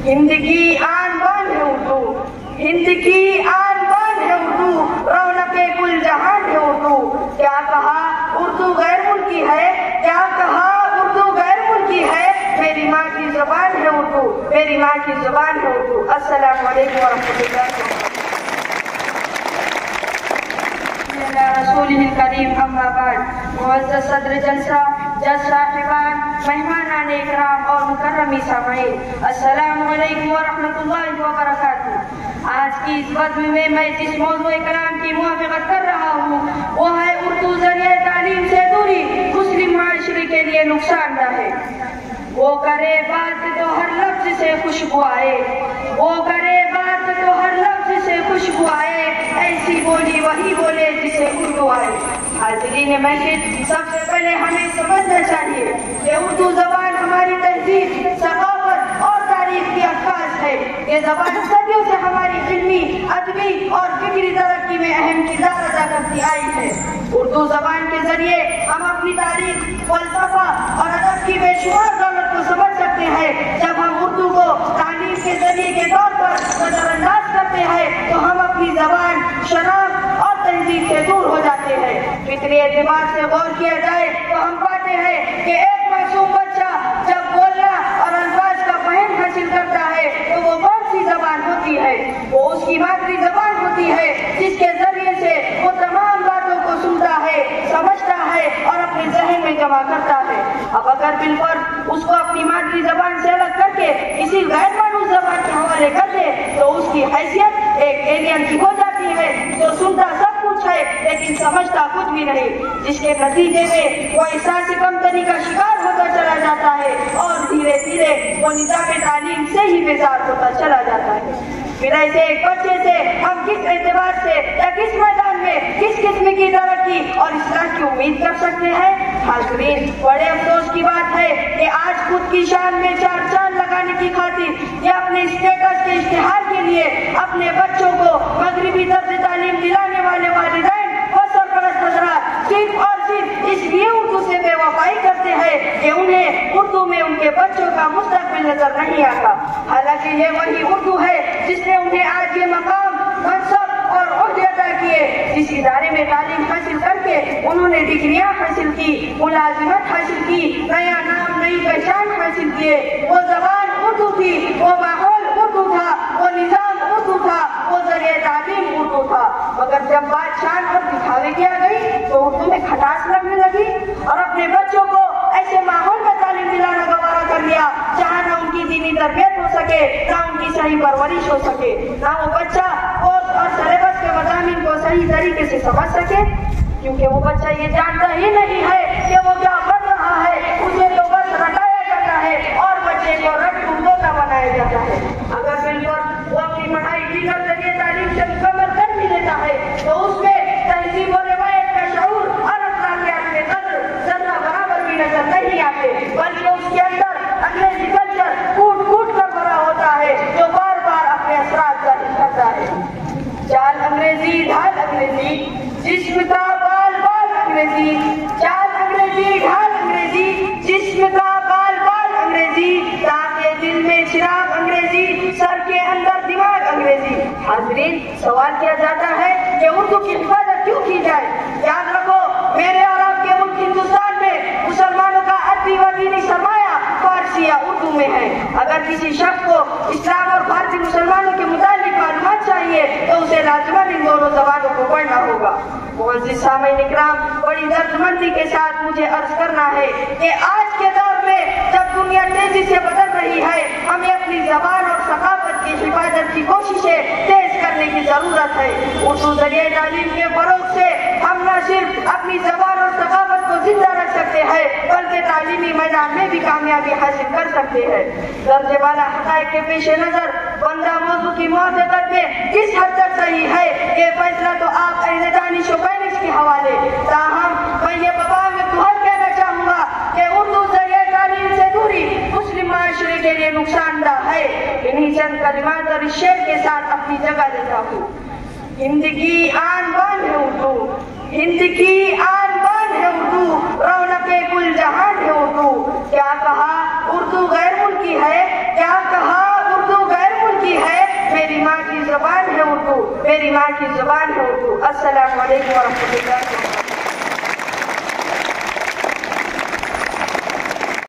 हिंद की आन बान है उर्दू, हिंद की आन बान है उर्दू, रौनके कुल जहान है उर्दू। क्या कहा उर्दू गैर मुल्की है, क्या कहा उर्दू गैर मुल्की है, मेरी माँ की जुबान है उर्दू, मेरी माँ की जुबान है उर्दू। अस्सलाम वालेकुम व रहमतुल्लाह रसूलिल करीम। अम्मा बाद, मुअज़्ज़ज़ सदर जलसा, जज साहिबान, मेहमानान इकराम और मुकर्रमी सामाईन, अस्सलामु अलैकुम व रहमतुल्लाहि व बरकातुहू। आज की इस बज़्म में मैं जिस मौज़ूए कलाम की मुवाफ़क़त कर रहा हूँ वो है उर्दू ज़रिए तालीम से दूरी मुस्लिम माशरे के लिए नुकसानदा है। वो करे बात तो हर लफ्ज़ से खुशबू आए, वो करे बात तो हर लफ्ज़ से खुशबू आए, ऐसी बोली वही बोले जिसे उर्दू आए। हाज़रीन महफ़िल, सबसे पहले हमें समझना चाहिए कि उर्दू ज़बान हमारी तहज़ीब, सक़ाफ़त और तारीख़ की अक्कास है। ये ज़बान सदियों से हमारी इल्मी, अदबी और फ़िक्री तरक्की में अहम किरदार अदा करती आई है। उर्दू ज़बान के ज़रिए हम अपनी तारीख़, फ़लसफ़ा और अदब की बेशुमार दौलत को समझ सकते हैं। जब हम उर्दू को तालीम के ज़रिए के तौर पर नज़रअंदाज करते हैं तो हम अपनी ज़बान, शनाख्त और तहज़ीब से दूर हो जाते हैं। फिक्री एतबार से गौर किया जाए तो हम पाते हैं कि एक मासूम बच्चा जब बोलना और अल्फाज का फ़हम हासिल करता है तो वो कौन सी ज़बान होती है? वो उसकी मादरी ज़बान होती है जिसके ज़रिए से वो तमाम बातों को सुनता है, समझता है और अपने ज़हन में जमा करता है। अब अगर बिल्कुल उसको अपनी मादरी ज़बान से अलग करके किसी गैर मानूस ज़बान के हवाले कर दे तो उसकी हैसियत एक एलियन की हो जाती है जो सुनता सब कुछ है लेकिन समझता कुछ भी नहीं, जिसके नतीजे में वो एहसास कमतरी का शिकार होता चला जाता है और धीरे धीरे वो निज़ाम तालीम से ही बेजार होता चला जाता है। फिर ऐसे एक बच्चे से हम किस एतबार से या किस मैदान में किस किस्म की तरक्की और इस्लाह की उम्मीद कर सकते हैं? हाज़रीन, बड़े अफसोस की बात है कि आज खुद की शान में चार चांद लगाने की खातिर या अपने स्टेटस के इश्तिहार के लिए अपने बच्चों को मगरिबी तर्ज तालीम दिलाने वाले वालिदैन और सरपरस्त हज़रात सिर्फ और सिर्फ इसलिए उर्दू से बेवफाई करते हैं कि उन्हें उर्दू में उनके बच्चों का मुस्तक़बिल नजर नहीं आता। हालांकि ये वही उर्दू है जिसने उन्हें आज ये मकाम, मनसब और ओहदे अता किए। जिस इदारे में तालीम हासिल करके उन्होंने डिग्रियां हासिल की, मुलाजिमत हासिल की, नया नाम, नई पहचान हासिल किए, वो ज़बान उर्दू थी, वो माहौल उर्दू था, वो निज़ाम उर्दू था, वो ज़रिए तालीम उर्दू था। मगर जब बात शान और दिखावे की आ गई तो उर्दू में खटास लगने लगी और अपने बच्चों को ऐसे माहौल में तालीम दिलाना गवारा कर लिया जहाँ न उनकी दीनी तरबियत हो सके, न उनकी सही परवरिश हो सके, न वो बच्चा कोर्स और सिलेबस के मज़ामीन को सही तरीके से समझ सके, क्योंकि वो बच्चा ये जानता ही नहीं है कि वो क्या कर रहा है। उसे तो बस रटाया जाता है और बच्चे को रट्टू तोता बनाया जाता है। अगर बिल्कुल वो अपनी पढ़ाई दीगर जरिए तालीम से मुकम्मल कर भी लेता है तो उसमें तहजीब और रिवायत का शऊर और अखलाकियात के कद्र ज़र्रा बराबर भी नजर नहीं आते, बल्कि उसके अंदर अंग्रेजी कल्चर कूट कूट कर भरा होता है जो बार बार अपने असरात जाहिर करता है। चाल अंग्रेजी, ढाल अंग्रेजी, जिस्म का बाल बाल अंग्रेजी, चाल अंग्रेजी, ढाल अंग्रेजी, जिस्म का बाल बाल अंग्रेजी, ताकि दिल में चिराग अंग्रेजी, सर के अंदर दिमाग अंग्रेजी। हाज़रीन, सवाल किया जाता है कि उर्दू की हिफाजत क्यों की जाए? याद रखो, मेरे और आपके मुल्क हिंदुस्तान में मुसलमानों का अदबी व दीनी सरमाया फारसी या उर्दू में है। अगर किसी शख्स को इस्लाम और भारतीय मुसलमानों के मुतालिक मालूमात चाहिए तो उसे लाज़िमन इन दोनों ज़बानों को पढ़ना होगा। मुअज़्ज़िज़ सामीन इकराम, बड़ी दर्दमंदी के साथ मुझे अर्ज करना है कि आज के दौर में जब दुनिया तेजी से बदल रही है, हमें अपनी ज़बान और सक़ाफ़त की हिफाजत की कोशिशें तेज करने की ज़रूरत है। उर्दू ज़रिए तालीम के फ़रोग़ से हम न सिर्फ अपनी ज़बान और सक़ाफ़त को जिंदा रख सकते हैं बल्कि तालीमी मैदान में भी कामयाबी हासिल कर सकते हैं। दर्जे वाला हक़ाइक़ के पेश नज़र बंदा मौजू की मुवाफ़क़त में किस हद तक सही है ये फैसला तो आप अहले दानिश व बैनिश के हवाले। ताहम मैं ये बवाल में तुहर कहना चाहूँगा कि उर्दू ज़रिए तालीम से दूरी मुस्लिम माशरे के लिए नुकसानदाह है। इन्हीं चंद कलिमात और इस शेर के साथ अपनी जगह लेता हूँ। हिंद की आन बान है उर्दू, हिंद की आन बान है उर्दू, रौनके कुल जहान है उर्दू। क्या कहा उर्दू गैर मुल्की है, क्या कहा उर्दू میری ماں کی زبان ہے اردو. السلام علیکم ورحمۃ اللہ وبرکاتہ.